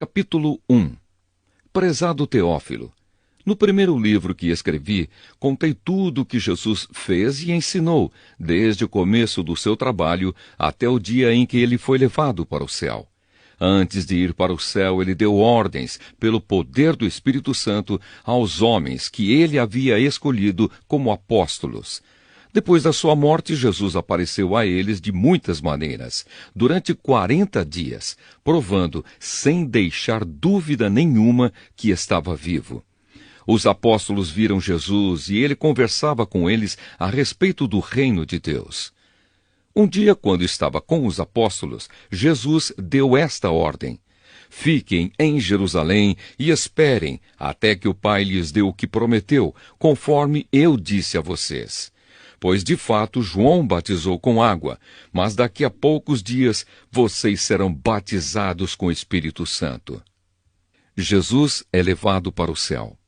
Capítulo 1. Prezado Teófilo, no primeiro livro que escrevi, contei tudo o que Jesus fez e ensinou, desde o começo do seu trabalho até o dia em que ele foi levado para o céu. Antes de ir para o céu, ele deu ordens, pelo poder do Espírito Santo, aos homens que ele havia escolhido como apóstolos. Depois da sua morte, Jesus apareceu a eles de muitas maneiras, durante 40 dias, provando, sem deixar dúvida nenhuma, que estava vivo. Os apóstolos viram Jesus e ele conversava com eles a respeito do reino de Deus. Um dia, quando estava com os apóstolos, Jesus deu esta ordem: fiquem em Jerusalém e esperem até que o Pai lhes dê o que prometeu, conforme eu disse a vocês. Pois, de fato, João batizou com água, mas daqui a poucos dias vocês serão batizados com o Espírito Santo. Jesus é levado para o céu.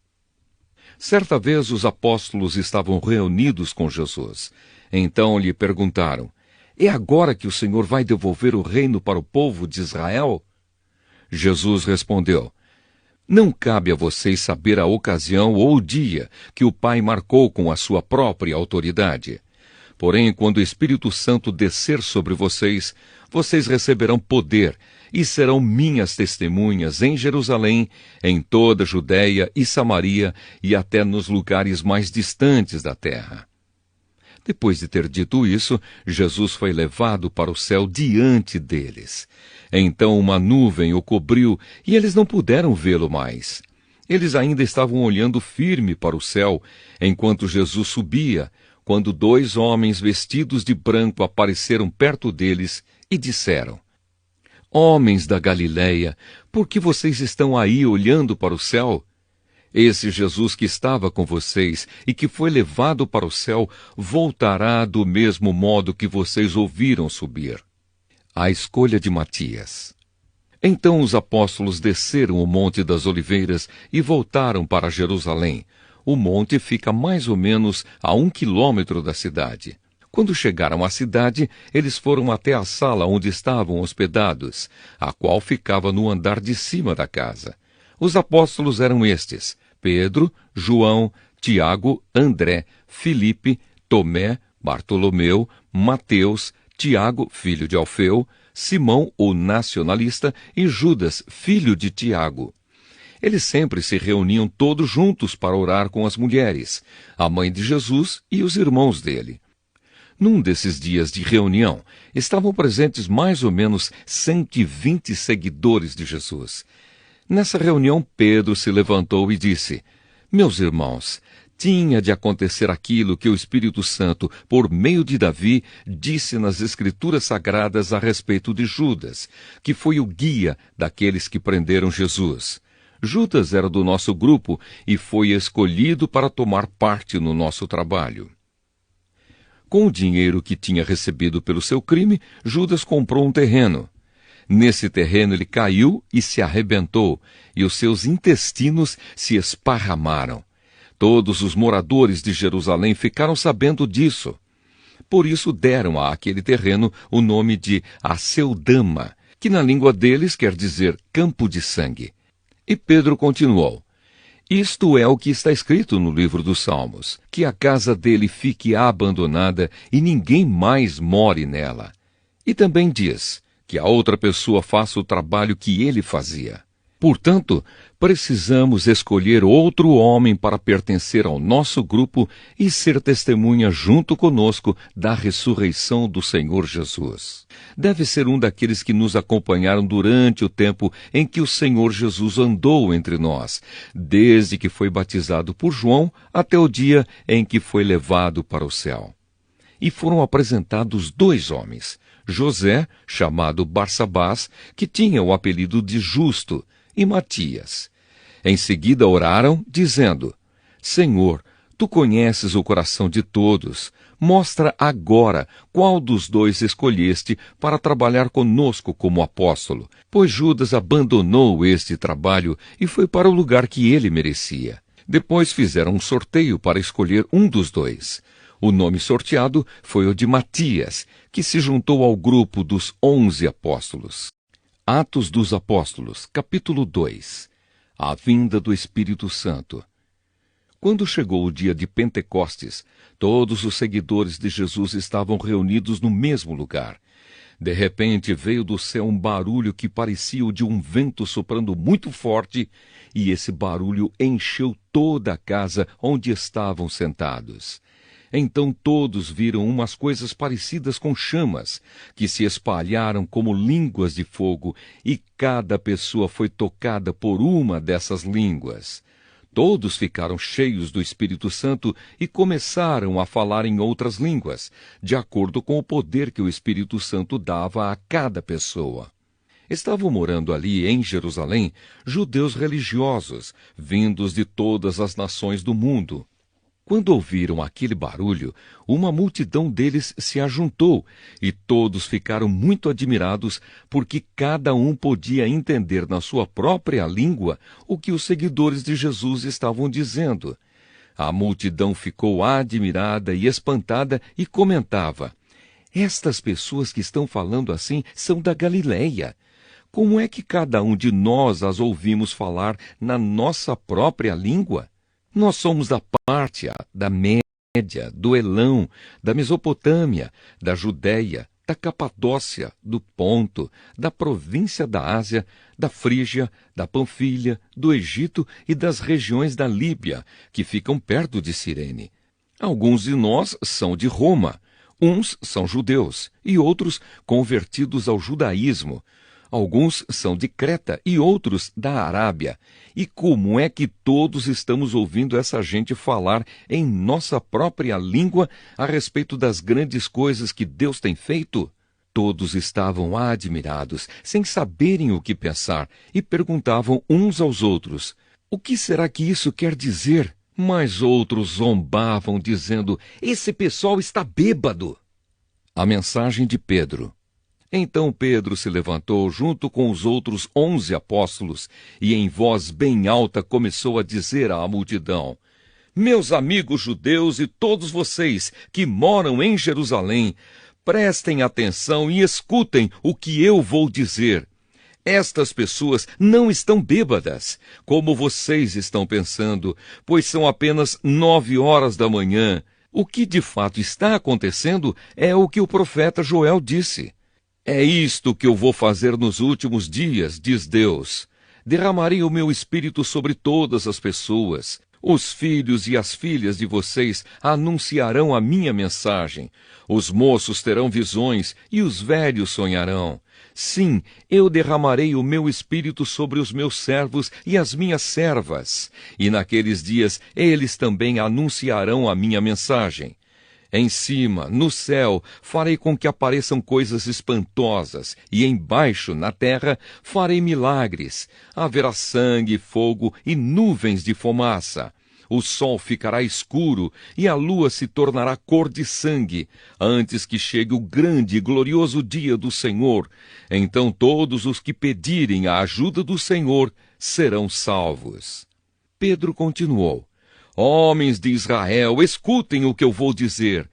Certa vez os apóstolos estavam reunidos com Jesus. Então lhe perguntaram: é agora que o Senhor vai devolver o reino para o povo de Israel? Jesus respondeu: não cabe a vocês saber a ocasião ou o dia que o Pai marcou com a sua própria autoridade. Porém, quando o Espírito Santo descer sobre vocês, vocês receberão poder e serão minhas testemunhas em Jerusalém, em toda a Judéia e Samaria e até nos lugares mais distantes da terra. Depois de ter dito isso, Jesus foi levado para o céu diante deles. Então uma nuvem o cobriu e eles não puderam vê-lo mais. Eles ainda estavam olhando firme para o céu, enquanto Jesus subia, quando 2 homens vestidos de branco apareceram perto deles e disseram: homens da Galileia, por que vocês estão aí olhando para o céu? Esse Jesus que estava com vocês e que foi levado para o céu voltará do mesmo modo que vocês ouviram subir. A escolha de Matias. Então os apóstolos desceram o Monte das Oliveiras e voltaram para Jerusalém. O monte fica mais ou menos a 1 quilômetro da cidade. Quando chegaram à cidade, eles foram até a sala onde estavam hospedados, a qual ficava no andar de cima da casa. Os apóstolos eram estes: Pedro, João, Tiago, André, Filipe, Tomé, Bartolomeu, Mateus, Tiago, filho de Alfeu, Simão, o nacionalista, e Judas, filho de Tiago. Eles sempre se reuniam todos juntos para orar com as mulheres, a mãe de Jesus e os irmãos dele. Num desses dias de reunião, estavam presentes mais ou menos 120 seguidores de Jesus. Nessa reunião, Pedro se levantou e disse: meus irmãos, tinha de acontecer aquilo que o Espírito Santo, por meio de Davi, disse nas Escrituras Sagradas a respeito de Judas, que foi o guia daqueles que prenderam Jesus. Judas era do nosso grupo e foi escolhido para tomar parte no nosso trabalho. Com o dinheiro que tinha recebido pelo seu crime, Judas comprou um terreno. Nesse terreno ele caiu e se arrebentou, e os seus intestinos se esparramaram. Todos os moradores de Jerusalém ficaram sabendo disso. Por isso deram àquele terreno o nome de Aceldama, que na língua deles quer dizer campo de sangue. E Pedro continuou: isto é o que está escrito no livro dos Salmos, que a casa dele fique abandonada e ninguém mais more nela. E também diz que a outra pessoa faça o trabalho que ele fazia. Portanto, precisamos escolher outro homem para pertencer ao nosso grupo e ser testemunha junto conosco da ressurreição do Senhor Jesus. Deve ser um daqueles que nos acompanharam durante o tempo em que o Senhor Jesus andou entre nós, desde que foi batizado por João até o dia em que foi levado para o céu. E foram apresentados 2 homens, José, chamado Barsabás, que tinha o apelido de Justo, e Matias. Em seguida oraram, dizendo: Senhor, tu conheces o coração de todos. Mostra agora qual dos 2 escolheste para trabalhar conosco como apóstolo, pois Judas abandonou este trabalho e foi para o lugar que ele merecia. Depois fizeram um sorteio para escolher um dos 2. O nome sorteado foi o de Matias, que se juntou ao grupo dos 11 apóstolos. Atos dos Apóstolos, capítulo 2. A vinda do Espírito Santo. Quando chegou o dia de Pentecostes, todos os seguidores de Jesus estavam reunidos no mesmo lugar. De repente veio do céu um barulho que parecia o de um vento soprando muito forte, e esse barulho encheu toda a casa onde estavam sentados. Então todos viram umas coisas parecidas com chamas, que se espalharam como línguas de fogo, e cada pessoa foi tocada por uma dessas línguas. Todos ficaram cheios do Espírito Santo e começaram a falar em outras línguas, de acordo com o poder que o Espírito Santo dava a cada pessoa. Estavam morando ali em Jerusalém judeus religiosos, vindos de todas as nações do mundo. Quando ouviram aquele barulho, uma multidão deles se ajuntou, e todos ficaram muito admirados, porque cada um podia entender na sua própria língua o que os seguidores de Jesus estavam dizendo. A multidão ficou admirada e espantada e comentava: "Estas pessoas que estão falando assim são da Galileia. Como é que cada um de nós as ouvimos falar na nossa própria língua? Nós somos da Pártia, da Média, do Elão, da Mesopotâmia, da Judéia, da Capadócia, do Ponto, da província da Ásia, da Frígia, da Panfilha, do Egito e das regiões da Líbia, que ficam perto de Cirene. Alguns de nós são de Roma, uns são judeus e outros convertidos ao judaísmo. Alguns são de Creta e outros da Arábia. E como é que todos estamos ouvindo essa gente falar em nossa própria língua a respeito das grandes coisas que Deus tem feito?" Todos estavam admirados, sem saberem o que pensar, e perguntavam uns aos outros: "O que será que isso quer dizer?" Mas outros zombavam, dizendo: "Esse pessoal está bêbado." A mensagem de Pedro. Então Pedro se levantou junto com os outros 11 apóstolos e em voz bem alta começou a dizer à multidão: "Meus amigos judeus e todos vocês que moram em Jerusalém, prestem atenção e escutem o que eu vou dizer. Estas pessoas não estão bêbadas, como vocês estão pensando, pois são apenas 9 horas da manhã. O que de fato está acontecendo é o que o profeta Joel disse. É isto que eu vou fazer nos últimos dias, diz Deus. Derramarei o meu espírito sobre todas as pessoas. Os filhos e as filhas de vocês anunciarão a minha mensagem. Os moços terão visões e os velhos sonharão. Sim, eu derramarei o meu espírito sobre os meus servos e as minhas servas. E naqueles dias eles também anunciarão a minha mensagem. Em cima, no céu, farei com que apareçam coisas espantosas, e embaixo, na terra, farei milagres. Haverá sangue, fogo e nuvens de fumaça. O sol ficará escuro e a lua se tornará cor de sangue, antes que chegue o grande e glorioso dia do Senhor. Então todos os que pedirem a ajuda do Senhor serão salvos. Pedro continuou: "Homens de Israel, escutem o que eu vou dizer.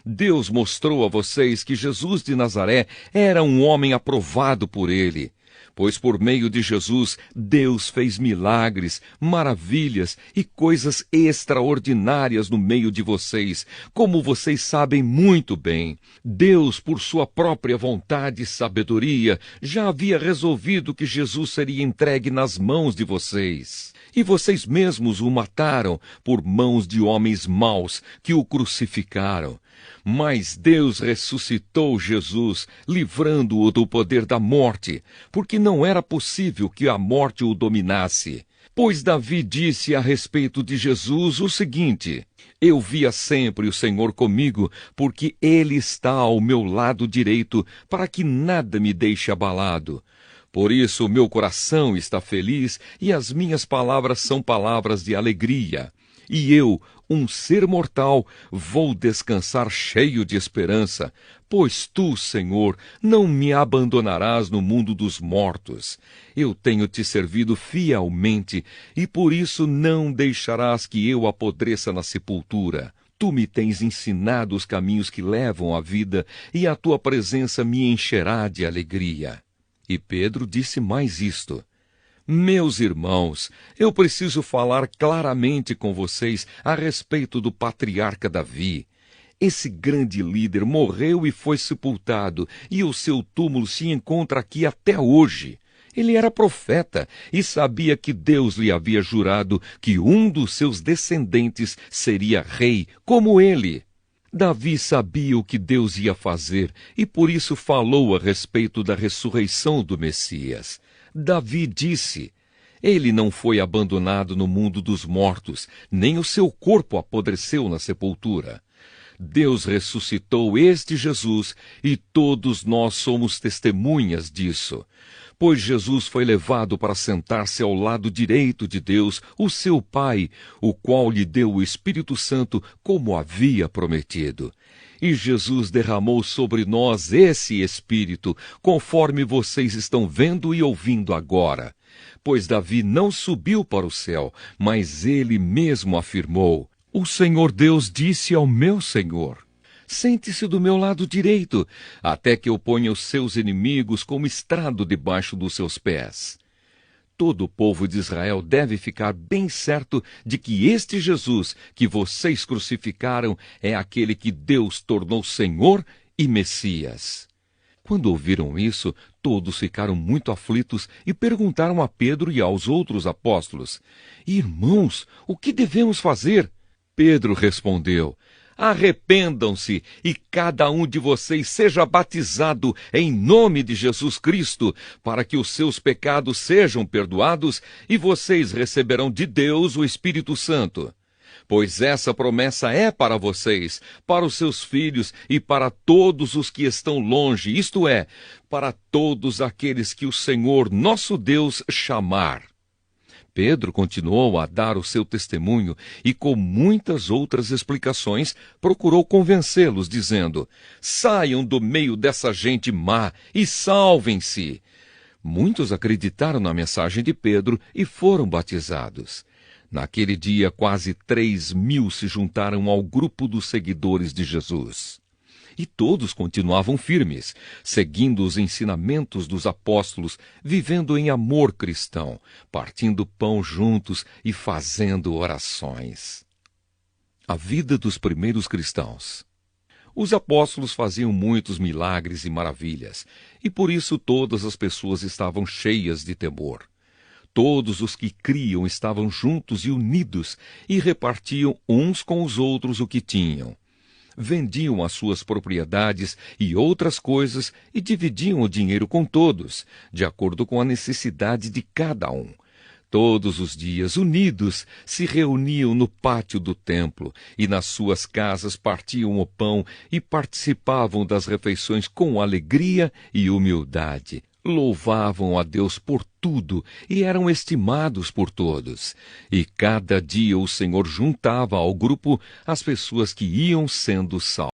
Deus mostrou a vocês que Jesus de Nazaré era um homem aprovado por ele. Pois por meio de Jesus, Deus fez milagres, maravilhas e coisas extraordinárias no meio de vocês, como vocês sabem muito bem. Deus, por sua própria vontade e sabedoria, já havia resolvido que Jesus seria entregue nas mãos de vocês. E vocês mesmos o mataram por mãos de homens maus que o crucificaram. Mas Deus ressuscitou Jesus, livrando-o do poder da morte, porque não era possível que a morte o dominasse. Pois Davi disse a respeito de Jesus o seguinte: eu via sempre o Senhor comigo, porque Ele está ao meu lado direito, para que nada me deixe abalado. Por isso o meu coração está feliz e as minhas palavras são palavras de alegria. E eu, um ser mortal, vou descansar cheio de esperança, pois tu, Senhor, não me abandonarás no mundo dos mortos. Eu tenho te servido fielmente, e por isso não deixarás que eu apodreça na sepultura. Tu me tens ensinado os caminhos que levam à vida, e a tua presença me encherá de alegria. E Pedro disse mais isto: Meus irmãos, eu preciso falar claramente com vocês a respeito do patriarca Davi. Esse grande líder morreu e foi sepultado, e o seu túmulo se encontra aqui até hoje. Ele era profeta e sabia que Deus lhe havia jurado que um dos seus descendentes seria rei, como ele. Davi sabia o que Deus ia fazer e por isso falou a respeito da ressurreição do Messias. Davi disse: Ele não foi abandonado no mundo dos mortos, nem o seu corpo apodreceu na sepultura. Deus ressuscitou este Jesus e todos nós somos testemunhas disso. Pois Jesus foi levado para sentar-se ao lado direito de Deus, o seu Pai, o qual lhe deu o Espírito Santo como havia prometido. E Jesus derramou sobre nós esse Espírito, conforme vocês estão vendo e ouvindo agora. Pois Davi não subiu para o céu, mas ele mesmo afirmou: O Senhor Deus disse ao meu Senhor: Sente-se do meu lado direito, até que eu ponha os seus inimigos como estrado debaixo dos seus pés. Todo o povo de Israel deve ficar bem certo de que este Jesus que vocês crucificaram é aquele que Deus tornou Senhor e Messias. Quando ouviram isso, todos ficaram muito aflitos e perguntaram a Pedro e aos outros apóstolos: Irmãos, o que devemos fazer? Pedro respondeu: Arrependam-se e cada um de vocês seja batizado em nome de Jesus Cristo, para que os seus pecados sejam perdoados e vocês receberão de Deus o Espírito Santo. Pois essa promessa é para vocês, para os seus filhos e para todos os que estão longe, isto é, para todos aqueles que o Senhor nosso Deus chamar. Pedro continuou a dar o seu testemunho e, com muitas outras explicações, procurou convencê-los, dizendo: Saiam do meio dessa gente má e salvem-se. Muitos acreditaram na mensagem de Pedro e foram batizados. Naquele dia, quase 3.000 se juntaram ao grupo dos seguidores de Jesus. E todos continuavam firmes, seguindo os ensinamentos dos apóstolos, vivendo em amor cristão, partindo pão juntos e fazendo orações. A vida dos primeiros cristãos. Os apóstolos faziam muitos milagres e maravilhas, e por isso todas as pessoas estavam cheias de temor. Todos os que criam estavam juntos e unidos, e repartiam uns com os outros o que tinham. Vendiam as suas propriedades e outras coisas e dividiam o dinheiro com todos, de acordo com a necessidade de cada um. Todos os dias, unidos, se reuniam no pátio do templo e nas suas casas partiam o pão e participavam das refeições com alegria e humildade. Louvavam a Deus por tudo e eram estimados por todos. E cada dia o Senhor juntava ao grupo as pessoas que iam sendo salvas.